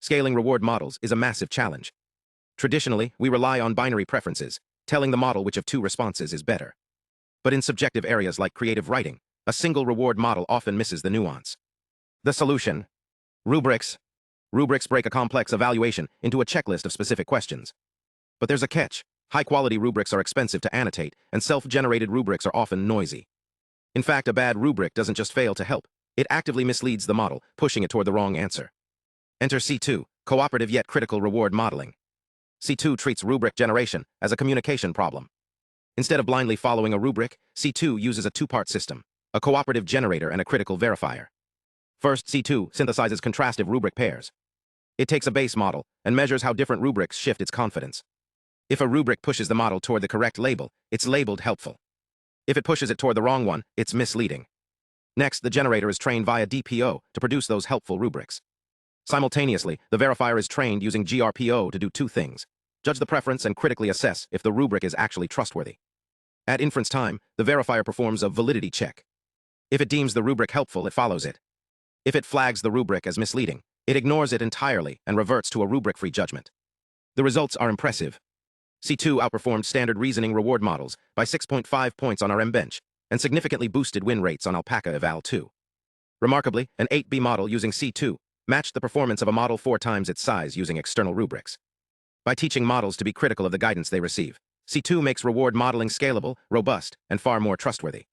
Scaling reward models is a massive challenge. Traditionally, we rely on binary preferences, telling the model which of two responses is better. But in subjective areas like creative writing, a single reward model often misses the nuance. The solution: rubrics. Rubrics break a complex evaluation into a checklist of specific questions. But there's a catch. High-quality rubrics are expensive to annotate, and self-generated rubrics are often noisy. In fact, a bad rubric doesn't just fail to help. It actively misleads the model, pushing it toward the wrong answer. Enter C2, cooperative yet critical reward modeling. C2 treats rubric generation as a communication problem. Instead of blindly following a rubric, C2 uses a two-part system, a cooperative generator and a critical verifier. First, C2 synthesizes contrastive rubric pairs. It takes a base model and measures how different rubrics shift its confidence. If a rubric pushes the model toward the correct label, it's labeled helpful. If it pushes it toward the wrong one, it's misleading. Next, the generator is trained via GRPO to produce those helpful rubrics. Simultaneously, the verifier is trained using GRPO to do two things: judge the preference and critically assess if the rubric is actually trustworthy. At inference time, the verifier performs a validity check. If it deems the rubric helpful, it follows it. If it flags the rubric as misleading, it ignores it entirely and reverts to a rubric-free judgment. The results are impressive. C2 outperformed standard reasoning reward models by 6.5 points on RM bench and significantly boosted win rates on Alpaca Eval 2. Remarkably, an 8B model using C2 matched the performance of a model 4 times its size using external rubrics. By teaching models to be critical of the guidance they receive, C2 makes reward modeling scalable, robust, and far more trustworthy.